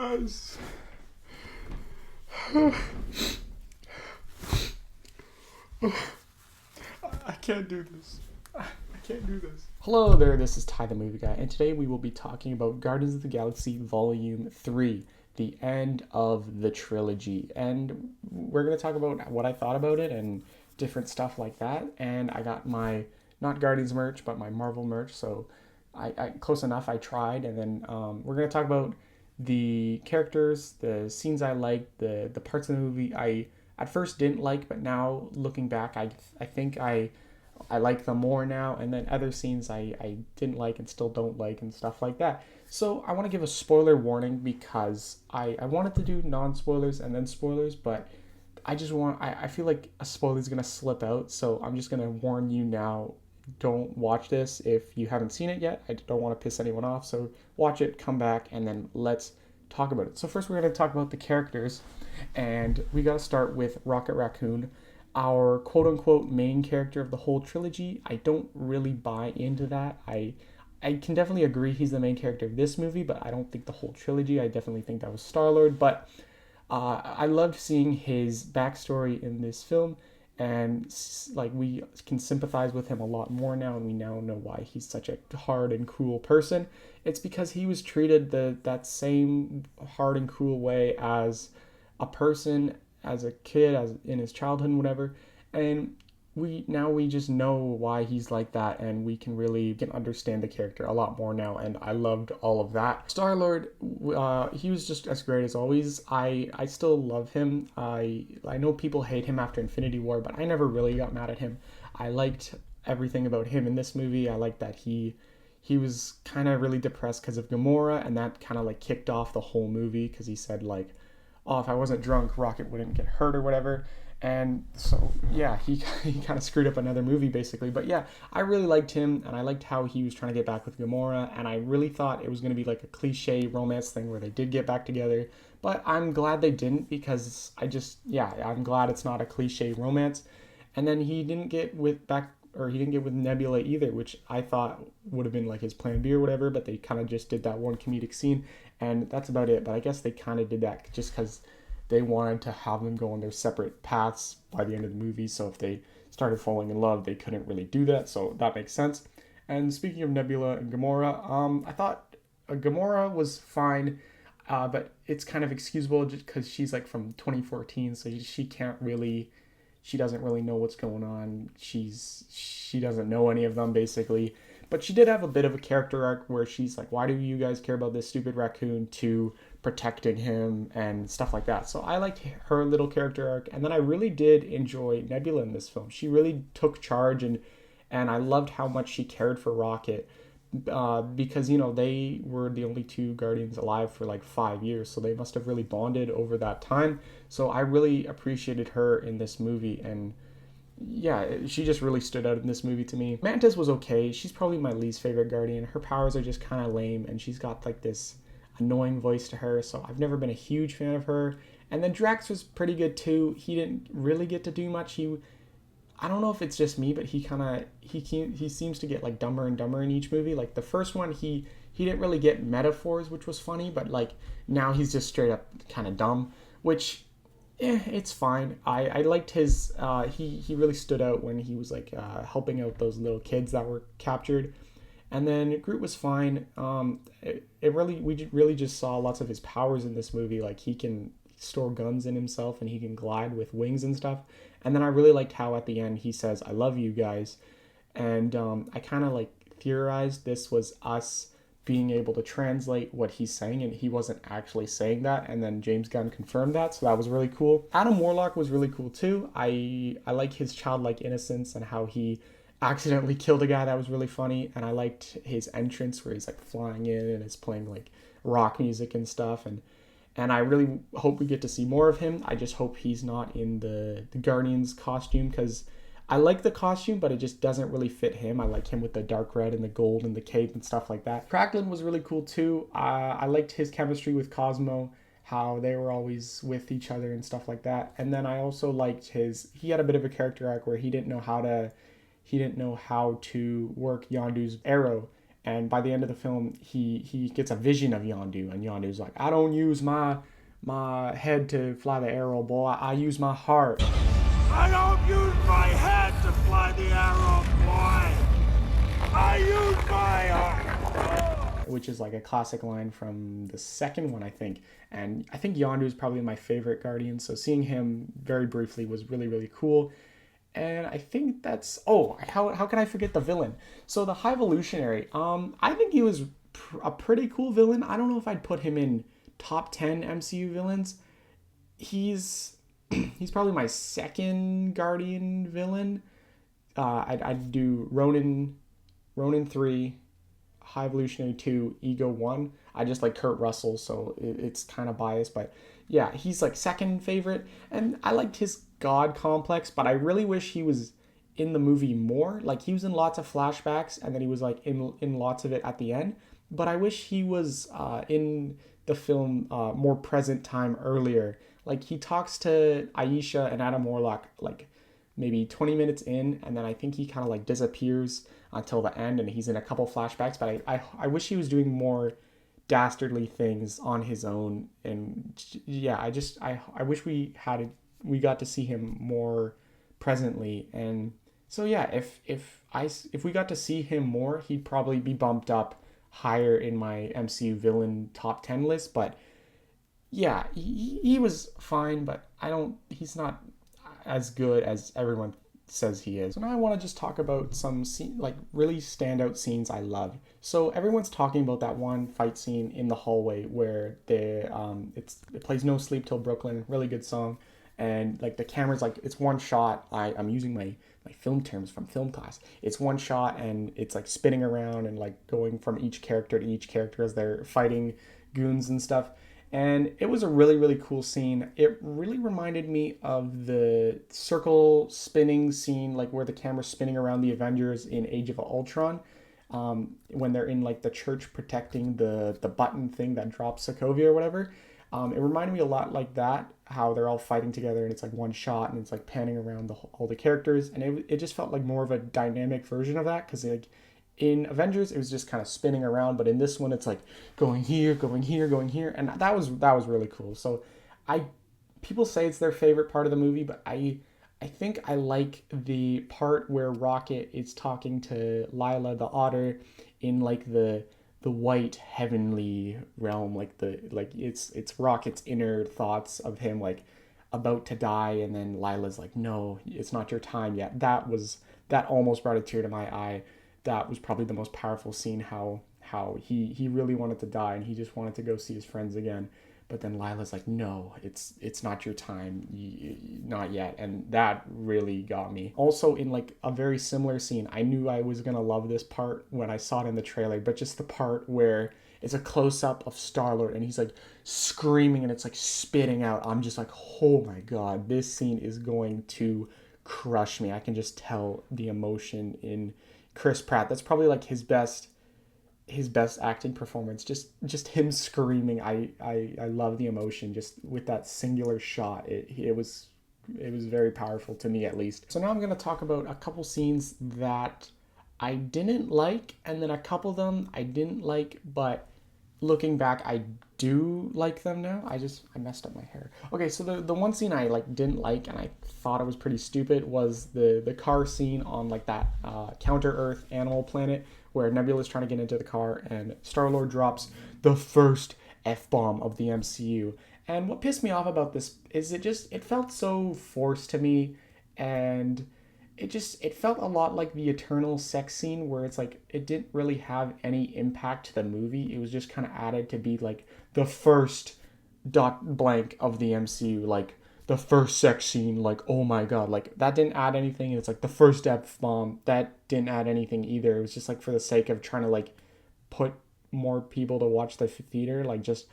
guys. I can't do this. I can't do this. Hello there, this is Ty the Movie Guy, and today we will be talking about Guardians of the Galaxy Volume 3, the end of the trilogy. And we're going to talk about what I thought about it and different stuff like that. And I got my, not Guardians merch, but my Marvel merch, so I close enough, I tried. And then we're going to talk about the characters, the scenes I liked, the parts of the movie I at first didn't like, but now looking back, I think I like them more now, and then other scenes I didn't like and still don't like and stuff like that. So I want to give a spoiler warning because I wanted to do non-spoilers and then spoilers, but I feel like a spoiler is going to slip out, so I'm just going to warn you now. Don't watch this if you haven't seen it yet. I don't want to piss anyone off, so watch it, come back, and then let's talk about it. So first we're going to talk about the characters, and we got to start with Rocket Raccoon, our quote-unquote main character of the whole trilogy. I don't really buy into that. I can definitely agree he's the main character of this movie, but I don't think the whole trilogy. I definitely think that was Star-Lord, but I loved seeing his backstory in this film, and like we can sympathize with him a lot more now, and we now know why he's such a hard and cruel person. It's because he was treated that same hard and cruel way as a person, as a kid, as in his childhood, whatever. And we just know why he's like that, and we can understand the character a lot more now, and I loved all of that. Star-Lord, he was just as great as always. I still love him. I know people hate him after Infinity War, but I never really got mad at him. I liked everything about him in this movie. I liked that he was kind of really depressed because of Gamora, and that kind of like kicked off the whole movie because he said like, oh, if I wasn't drunk, Rocket wouldn't get hurt or whatever. And so, yeah, he kind of screwed up another movie, basically. But yeah, I really liked him, and I liked how he was trying to get back with Gamora, and I really thought it was going to be like a cliche romance thing where they did get back together. But I'm glad they didn't, because I'm glad it's not a cliche romance. And then he didn't get with Nebula either, which I thought would have been like his plan B or whatever, but they kind of just did that one comedic scene, and that's about it. But I guess they kind of did that just because they wanted to have them go on their separate paths by the end of the movie, so if they started falling in love, they couldn't really do that, so that makes sense. And speaking of Nebula and Gamora, I thought Gamora was fine, but it's kind of excusable just because she's like from 2014, so she doesn't really know what's going on. She doesn't know any of them, basically. But she did have a bit of a character arc where she's like, why do you guys care about this stupid raccoon, to protecting him and stuff like that. So I liked her little character arc. And then I really did enjoy Nebula in this film. She really took charge, and I loved how much she cared for Rocket, because, they were the only two Guardians alive for like 5 years. So they must have really bonded over that time. So I really appreciated her in this movie, and yeah, she just really stood out in this movie to me. Mantis was okay. She's probably my least favorite Guardian. Her powers are just kind of lame, and she's got like this annoying voice to her, so I've never been a huge fan of her. And then Drax was pretty good too. He didn't really get to do much. I don't know if it's just me, but he seems to get like dumber and dumber in each movie. Like the first one, he didn't really get metaphors, which was funny, but like now he's just straight up kind of dumb, which it's fine. I liked his he really stood out when he was like helping out those little kids that were captured. And then Groot was fine. We really just saw lots of his powers in this movie. Like he can store guns in himself, and he can glide with wings and stuff. And then I really liked how at the end he says, "I love you guys," and I kind of like theorized this was us being able to translate what he's saying, and he wasn't actually saying that. And then James Gunn confirmed that, so that was really cool. Adam Warlock was really cool too. I like his childlike innocence and how he accidentally killed a guy. That was really funny. And I liked his entrance where he's like flying in and is playing like rock music and stuff, and I really hope we get to see more of him. I just hope he's not in the Guardians costume, because I like the costume, but it just doesn't really fit him. I like him with the dark red and the gold and the cape and stuff like that. Cracklin was really cool too. I liked his chemistry with Cosmo, how they were always with each other and stuff like that. And then I also liked he had a bit of a character arc where he didn't know how to work Yondu's arrow, And by the end of the film, he gets a vision of Yondu, and Yondu's like, I don't use my head to fly the arrow, boy. I use my heart. I don't use my head to fly the arrow, boy. I use my heart. Which is like a classic line from the second one, I think. And I think Yondu is probably my favorite Guardian. So seeing him very briefly was really, really cool. And I think that's... Oh, how can I forget the villain? So the High Evolutionary, I think he was a pretty cool villain. I don't know if I'd put him in top 10 MCU villains. He's probably my second Guardian villain. I'd do Ronin 3, High Evolutionary 2, Ego 1. I just like Kurt Russell, so it's kind of biased, but yeah, he's like second favorite. And I liked his God complex, but I really wish he was in the movie more. Like, he was in lots of flashbacks, and then he was like in lots of it at the end. But I wish he was in the film more present time earlier. Like, he talks to Aisha and Adam Warlock like maybe 20 minutes in, and then I think he kind of like disappears until the end, and he's in a couple flashbacks. But I wish he was doing more dastardly things on his own. And yeah, I wish we got to see him more presently. And so yeah, if we got to see him more, he'd probably be bumped up higher in my MCU villain top 10 list. But yeah, he was fine, but he's not as good as everyone says he is. So now I want to just talk about some really standout scenes I loved. So everyone's talking about that one fight scene in the hallway where it plays No Sleep Till Brooklyn, really good song, and like the camera's like, it's one shot. I'm using my film terms from film class. It's one shot, and it's like spinning around and like going from each character to each character as they're fighting goons and stuff. And it was a really, really cool scene. It really reminded me of the circle spinning scene, like where the camera's spinning around the Avengers in Age of Ultron, when they're in like the church protecting the button thing that drops Sokovia or whatever. It reminded me a lot like that, how they're all fighting together and it's like one shot and it's like panning around all the characters. And it just felt like more of a dynamic version of that, because like in Avengers it was just kind of spinning around, but in this one it's like going here, going here, going here, and that was really cool. So people say it's their favorite part of the movie, but I think I like the part where Rocket is talking to Lila the Otter in like the white heavenly realm, like it's Rocket's inner thoughts of him like about to die, and then Lila's like, no, it's not your time yet. That almost brought a tear to my eye. That was probably the most powerful scene, how he really wanted to die and he just wanted to go see his friends again. But then Lila's like, no, it's not your time, not yet. And that really got me. Also, in like a very similar scene, I knew I was going to love this part when I saw it in the trailer, but just the part where it's a close-up of Star-Lord and he's like screaming and it's like spitting out. I'm just like, oh my God, this scene is going to crush me. I can just tell the emotion in Chris Pratt. That's probably like his best acting performance. Just him screaming. I love the emotion just with that singular shot. It was very powerful to me, at least. So now I'm going to talk about a couple scenes that I didn't like, and then a couple of them I didn't like, but looking back I do like them now. I messed up my hair. Okay, so the one scene I like didn't like and I thought it was pretty stupid was the car scene on like that Counter-Earth animal planet where Nebula's trying to get into the car and Star-Lord drops the first F-bomb of the MCU. And what pissed me off about this is it felt so forced to me, and it felt a lot like the Eternal sex scene where it's like it didn't really have any impact to the movie. It was just kind of added to be like the first dot blank of the MCU, like the first sex scene, like, oh my God, like that didn't add anything. It's like the first F-bomb, that didn't add anything either. It was just like for the sake of trying to like put more people to watch the theater, like just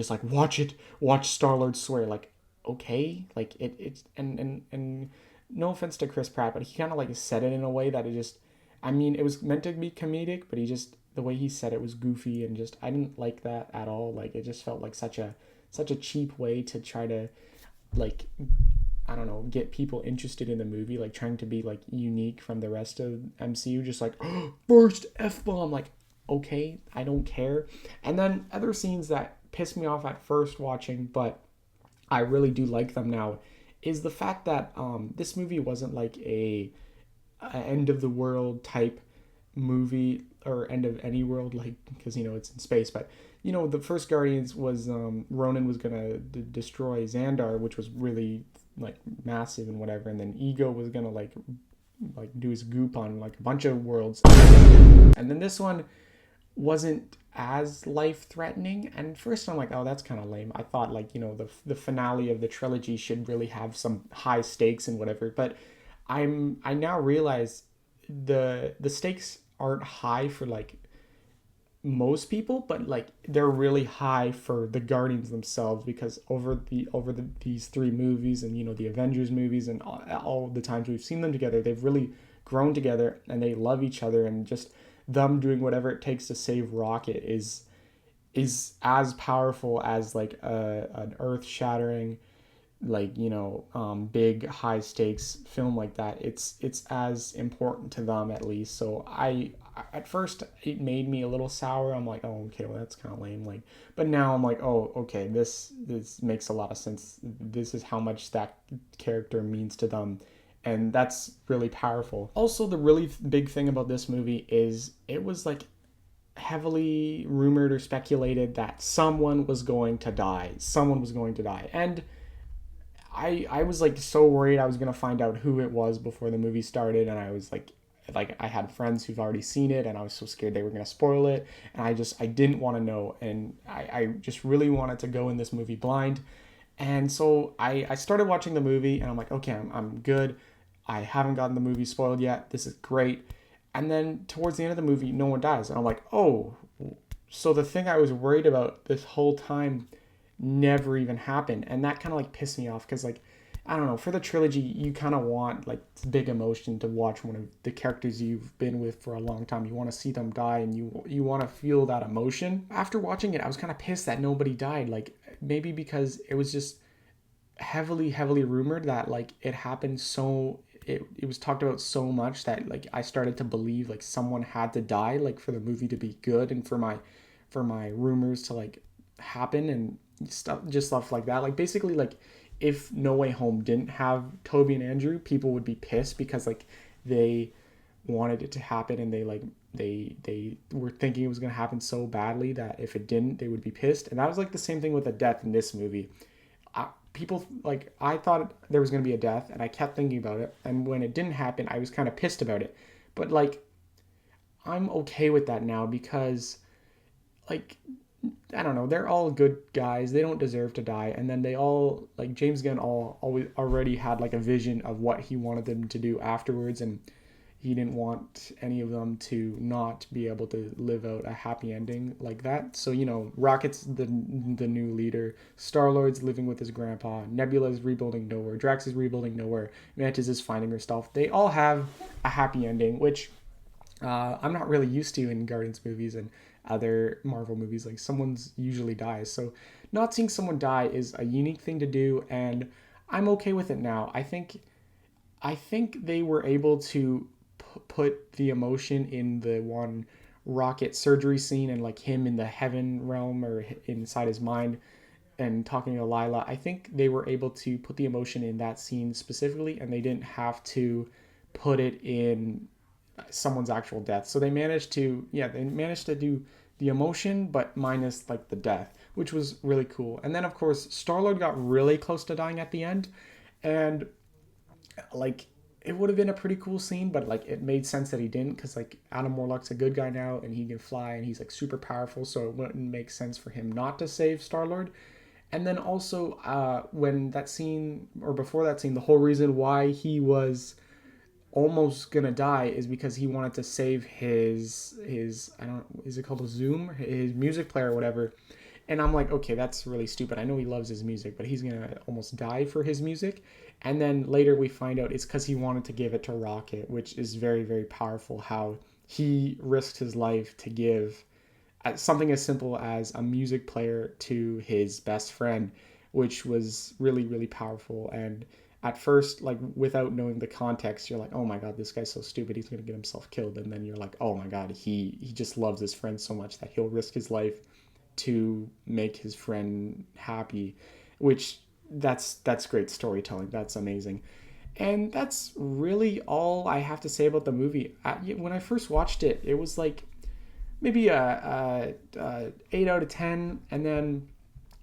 like watch Star-Lord swear. Like, okay, like it's and no offense to Chris Pratt, but he kind of like said it in a way that it was meant to be comedic, but the way he said it was goofy, and just I didn't like that at all. Like, it just felt like such a cheap way to try to, like, I don't know, get people interested in the movie, like trying to be like unique from the rest of MCU. Just like, first F-bomb, like, okay, I don't care. And then other scenes that pissed me off at first watching, but I really do like them now, is the fact that this movie wasn't like a end of the world type movie, or end of any world, like, because it's in space. But the first Guardians was Ronan was gonna destroy Xandar, which was really like massive and whatever, and then Ego was gonna like do his goop on like a bunch of worlds, and then this one wasn't as life threatening. And first I'm like, oh, that's kind of lame. I thought like the finale of the trilogy should really have some high stakes and whatever. But I now realize the stakes aren't high for like most people, but like they're really high for the Guardians themselves, because these three movies and the Avengers movies and all the times we've seen them together, they've really grown together and they love each other, and just them doing whatever it takes to save Rocket is as powerful as like an earth shattering, like big high stakes film like that. It's as important to them, at least. So I at first it made me a little sour. I'm like, oh, okay, well, that's kind of lame. Like, but now I'm like, oh, okay, this makes a lot of sense. This is how much that character means to them, and that's really powerful. Also, the really big thing about this movie is it was like heavily rumored or speculated that someone was going to die. And I was like so worried I was gonna find out who it was before the movie started, and I was like I had friends who've already seen it, and I was so scared they were gonna spoil it, and I didn't want to know, and I just really wanted to go in this movie blind. And so I started watching the movie, and I'm like, okay, I'm good. I haven't gotten the movie spoiled yet. This is great. And then towards the end of the movie, no one dies, and I'm like, oh, so the thing I was worried about this whole time never even happened. And that kind of like pissed me off, because like, I don't know, for the trilogy you kind of want like big emotion to watch one of the characters you've been with for a long time. You want to see them die, and you want to feel that emotion. After watching it, I was kind of pissed that nobody died, like maybe because it was just heavily rumored that like it happened, so it was talked about so much that like I started to believe like someone had to die, like for the movie to be good, and for my rumors to like happen, and stuff like that. Like basically, like if No Way Home didn't have Toby and Andrew, people would be pissed because like they wanted it to happen, and they were thinking it was going to happen so badly that if it didn't, they would be pissed. And that was like the same thing with the death in this movie. People, like, I thought there was going to be a death, and I kept thinking about it, and when it didn't happen, I was kind of pissed about it. But like, I'm okay with that now, because like, I don't know, they're all good guys. They don't deserve to die. And then they all, like, James Gunn always already had like a vision of what he wanted them to do afterwards, and he didn't want any of them to not be able to live out a happy ending like that. So, Rocket's the new leader. Star-Lord's living with his grandpa. Nebula's rebuilding nowhere. Drax is rebuilding nowhere. Mantis is finding her stuff. They all have a happy ending, which I'm not really used to in Guardians movies and other Marvel movies. Like, someone's usually dies. So not seeing someone die is a unique thing to do, and I'm okay with it now. I think they were able to put the emotion in the one Rocket surgery scene, and like him in the heaven realm or inside his mind and talking to Lila. I think they were able to put the emotion in that scene specifically, and they didn't have to put it in someone's actual death. So they managed to do the emotion, but minus like the death, which was really cool. And then of course Star-Lord got really close to dying at the end, and like, it would have been a pretty cool scene, but like it made sense that he didn't, because like Adam Warlock's a good guy now, and he can fly, and he's like super powerful, so it wouldn't make sense for him not to save Star-Lord. And then also when that scene, or before that scene, the whole reason why he was almost gonna die is because he wanted to save his I don't know, is it called a Zoom, his music player or whatever. And I'm like, okay, that's really stupid. I know he loves his music, but he's gonna almost die for his music. And then later we find out it's because he wanted to give it to Rocket, which is very, very powerful, how he risked his life to give something as simple as a music player to his best friend, which was really, really powerful. And at first, like without knowing the context, you're like, oh my god, this guy's so stupid, he's gonna get himself killed. And then you're like, oh my god, he just loves his friend so much that he'll risk his life to make his friend happy, which that's great storytelling. That's amazing. And that's really all I have to say about the movie. When I first watched it, it was like maybe a 8 out of 10, and then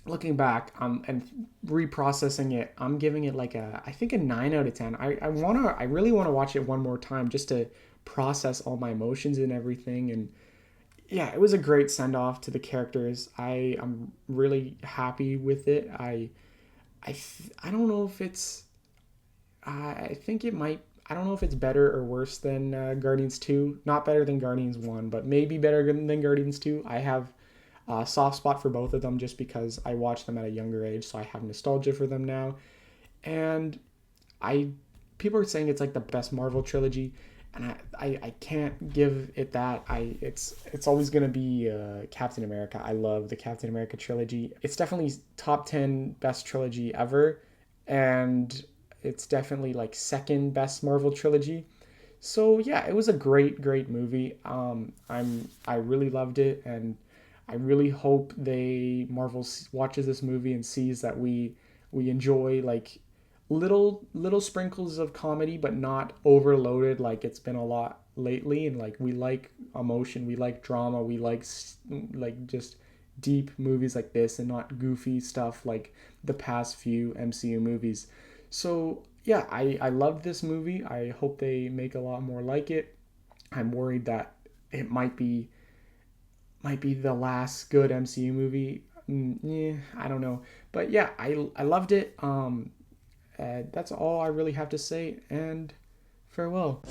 looking back and reprocessing it, I'm giving it like I think a 9 out of 10. I really want to watch it one more time just to process all my emotions and everything. And yeah, it was a great send off to the characters. I'm really happy with it. I don't know if it's I think it might. I don't know if it's better or worse than Guardians 2. Not better than Guardians 1, but maybe better than Guardians 2. I have a soft spot for both of them just because I watched them at a younger age, so I have nostalgia for them now. And I people are saying it's like the best Marvel trilogy, and I can't give it that. It's always gonna be Captain America. I love the Captain America trilogy. It's definitely top 10 best trilogy ever, and it's definitely like second best Marvel trilogy. So yeah, it was a great movie. I really loved it, and I really hope Marvel watches this movie and sees that we enjoy like little sprinkles of comedy, but not overloaded like it's been a lot lately. And like we like emotion, we like drama, we like just deep movies like this, and not goofy stuff like the past few MCU movies. So yeah, I loved this movie. I hope they make a lot more like it. I'm worried that it might be the last good MCU movie. Yeah, I don't know, but yeah, I loved it. That's all I really have to say, and farewell.